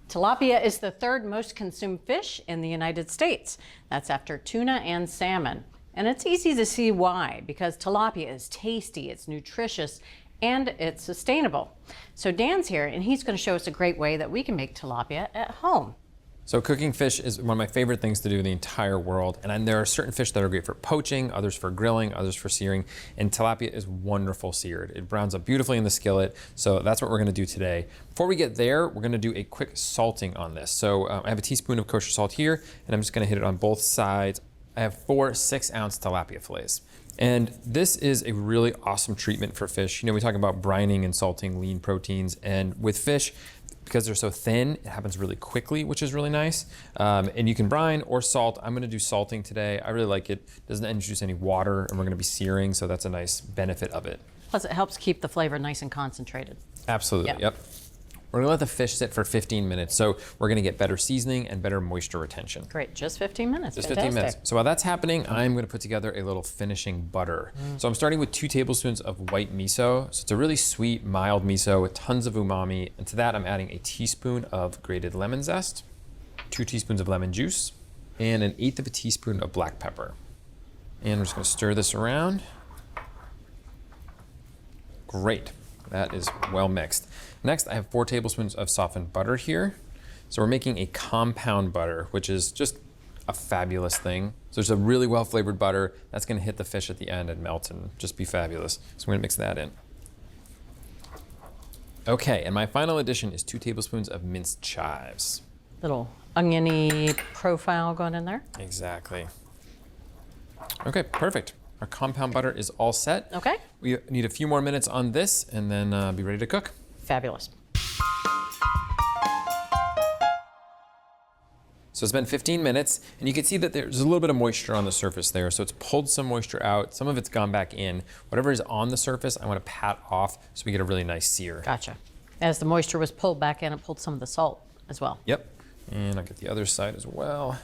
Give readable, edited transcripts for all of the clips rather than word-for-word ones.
Tilapia is the third most consumed fish in the United States. That's after tuna and salmon. And it's easy to see why, because tilapia is tasty, it's nutritious, and it's sustainable. So Dan's here, and he's going to show us a great way that we can make tilapia at home. So cooking fish is one of my favorite things to do in the entire world. And there are certain fish that are great for poaching, others for grilling, others for searing. And tilapia is wonderful seared. It browns up beautifully in the skillet. So that's what we're gonna do today. Before we get there, we're gonna do a quick salting on this. So I have a teaspoon of kosher salt here, and I'm just gonna hit it on both sides. I have 4 6-ounce tilapia fillets. And this is a really awesome treatment for fish. You know, we talk about brining and salting lean proteins, and with fish, because they're so thin, it happens really quickly, which is really nice. And you can brine or salt. I'm gonna do salting today. I really like it. Doesn't introduce any water, and we're gonna be searing, so that's a nice benefit of it. Plus it helps keep the flavor nice and concentrated. Absolutely, yep. We're gonna let the fish sit for 15 minutes, so we're gonna get better seasoning and better moisture retention. Great, just 15 minutes. Just Fantastic. 15 minutes. So while that's happening, I'm gonna put together a little finishing butter. So I'm starting with 2 tablespoons of white miso. So it's a really sweet, mild miso with tons of umami. And to that, I'm adding a teaspoon of grated lemon zest, 2 teaspoons of lemon juice, and 1/8 of a teaspoon of black pepper. And we're just gonna stir this around. Great, that is well mixed. Next, I have 4 tablespoons of softened butter here. So we're making a compound butter, which is just a fabulous thing. So it's a really well flavored butter that's gonna hit the fish at the end and melt and just be fabulous. So we're gonna mix that in. Okay, and my final addition is 2 tablespoons of minced chives. Little oniony profile going in there. Exactly. Okay, perfect. Our compound butter is all set. Okay. We need a few more minutes on this and then be ready to cook. Fabulous. So it's been 15 minutes, and you can see that there's a little bit of moisture on the surface there. So it's pulled some moisture out. Some of it's gone back in. Whatever is on the surface, I want to pat off so we get a really nice sear. Gotcha. As the moisture was pulled back in, it pulled some of the salt as well. Yep. And I'll get the other side as well.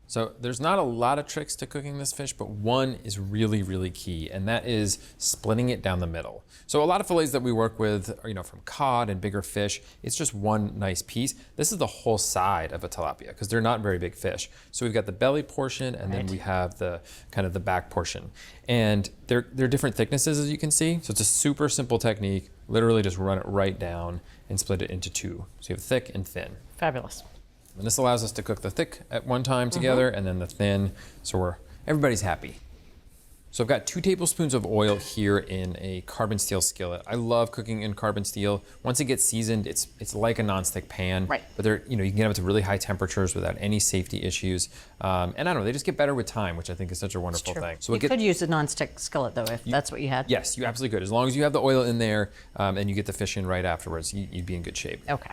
So there's not a lot of tricks to cooking this fish, but one is really, really key, and that is splitting it down the middle. So a lot of fillets that we work with are, you know, from cod and bigger fish, it's just one nice piece. This is the whole side of a tilapia because they're not very big fish. So we've got the belly portion, and then we have the kind of the back portion. And they're different thicknesses, as you can see. So it's a super simple technique. Literally just run it right down and split it into 2. So you have thick and thin. Fabulous. And this allows us to cook the thick at one time together and then the thin, so everybody's happy. So I've got 2 tablespoons of oil here in a carbon steel skillet. I love cooking in carbon steel. Once it gets seasoned, it's like a nonstick pan. Right. But you can get up to really high temperatures without any safety issues. And I don't know, they just get better with time, which I think is such a wonderful thing. So you could use a nonstick skillet though, if that's what you had. Yes, you absolutely could. As long as you have the oil in there and you get the fish in right afterwards, you'd be in good shape. Okay.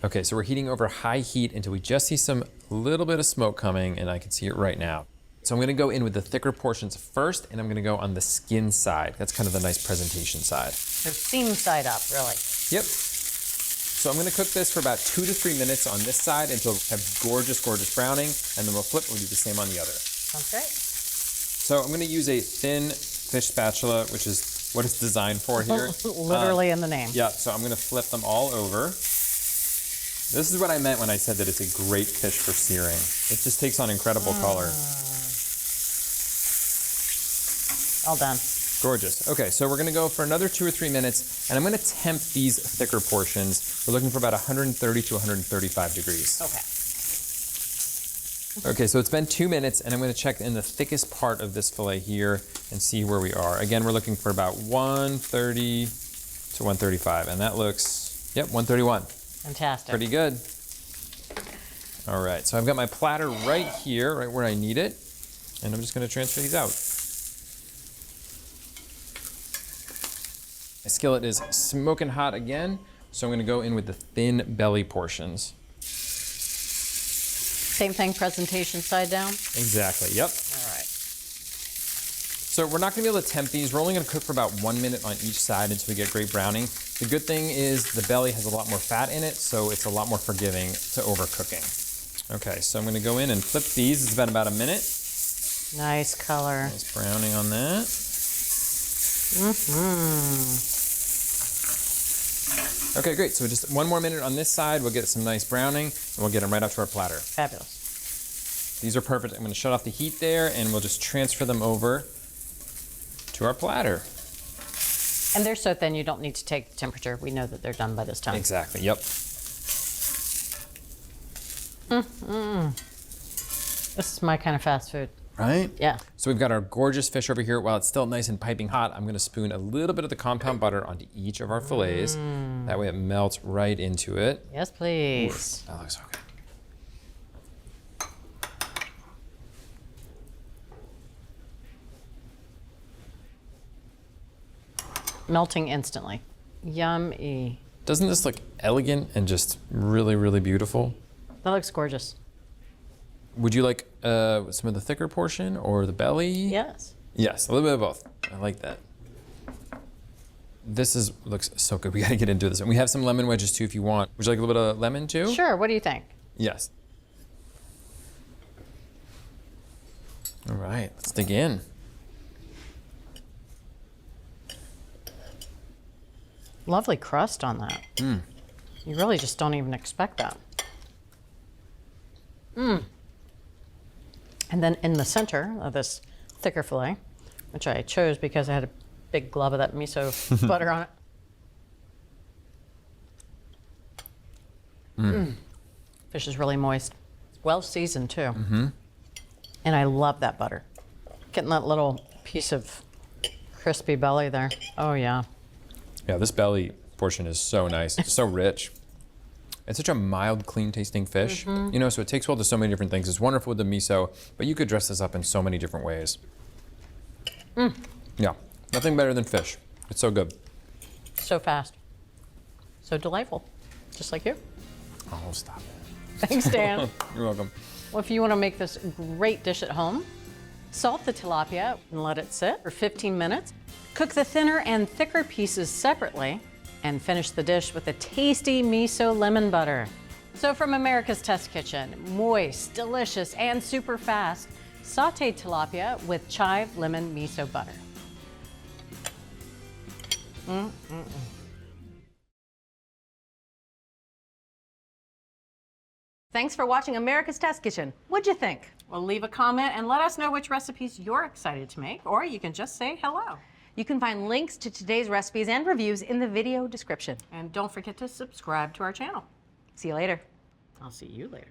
Okay, so we're heating over high heat until we just see some little bit of smoke coming, and I can see it right now. So I'm gonna go in with the thicker portions first, and I'm gonna go on the skin side. That's kind of the nice presentation side. So seam side up, really. Yep. So I'm gonna cook this for about 2 to 3 minutes on this side until we have gorgeous, gorgeous browning, and then we'll flip and we'll do the same on the other. Sounds great. So I'm gonna use a thin fish spatula, which is what it's designed for here. Literally in the name. Yeah, so I'm gonna flip them all over. This is what I meant when I said that it's a great fish for searing. It just takes on incredible color. All done. Gorgeous. Okay, so we're gonna go for another 2 or 3 minutes, and I'm gonna temp these thicker portions. We're looking for about 130 to 135 degrees. Okay. Okay, so it's been 2 minutes, and I'm gonna check in the thickest part of this fillet here and see where we are. Again, we're looking for about 130 to 135, and that looks, yep, 131. Fantastic. Pretty good. All right, so I've got my platter right here, right where I need it, and I'm just gonna transfer these out. My skillet is smoking hot again, so I'm gonna go in with the thin belly portions. Same thing, presentation side down? Exactly, yep. All right. So we're not gonna be able to temp these. We're only gonna cook for about 1 minute on each side until we get great browning. The good thing is the belly has a lot more fat in it, so it's a lot more forgiving to overcooking. Okay, so I'm gonna go in and flip these. It's been about a minute. Nice color. Nice browning on that. Okay, great. So just one more minute on this side. We'll get some nice browning, and we'll get them right up to our platter. Fabulous. These are perfect. I'm going to shut off the heat there, and we'll just transfer them over to our platter. And they're so thin you don't need to take the temperature. We know that they're done by this time. Exactly, yep. This is my kind of fast food. Right? Yeah. So we've got our gorgeous fish over here. While it's still nice and piping hot, I'm going to spoon a little bit of the compound butter onto each of our fillets. That way it melts right into it. Yes, please. That looks so good. Melting instantly. Yummy. Doesn't this look elegant and just really, really beautiful? That looks gorgeous. Would you like some of the thicker portion or the belly? Yes. Yes, a little bit of both. I like that. This looks so good. We gotta get into this. And we have some lemon wedges too if you want. Would you like a little bit of lemon too? Sure, what do you think? Yes. All right, let's dig in. Lovely crust on that. You really just don't even expect that. And then in the center of this thicker fillet, which I chose because I had a big glob of that miso butter on it. Fish is really moist. It's well seasoned too. And I love that butter. Getting that little piece of crispy belly there. Oh yeah. Yeah, this belly portion is so nice. It's so rich. It's such a mild, clean tasting fish. You know, so it takes well to so many different things. It's wonderful with the miso, but you could dress this up in so many different ways. Yeah, nothing better than fish. It's so good. So fast. So delightful. Just like you. Oh, stop it. Thanks, Dan. You're welcome. Well, if you want to make this great dish at home, salt the tilapia and let it sit for 15 minutes. Cook the thinner and thicker pieces separately and finish the dish with a tasty miso lemon butter. So from America's Test Kitchen, moist, delicious, and super fast, sauteed tilapia with Chive-Lemon Miso Butter. Thanks for watching America's Test Kitchen. What'd you think? Well, leave a comment and let us know which recipes you're excited to make, or you can just say hello. You can find links to today's recipes and reviews in the video description. And don't forget to subscribe to our channel. See you later. I'll see you later.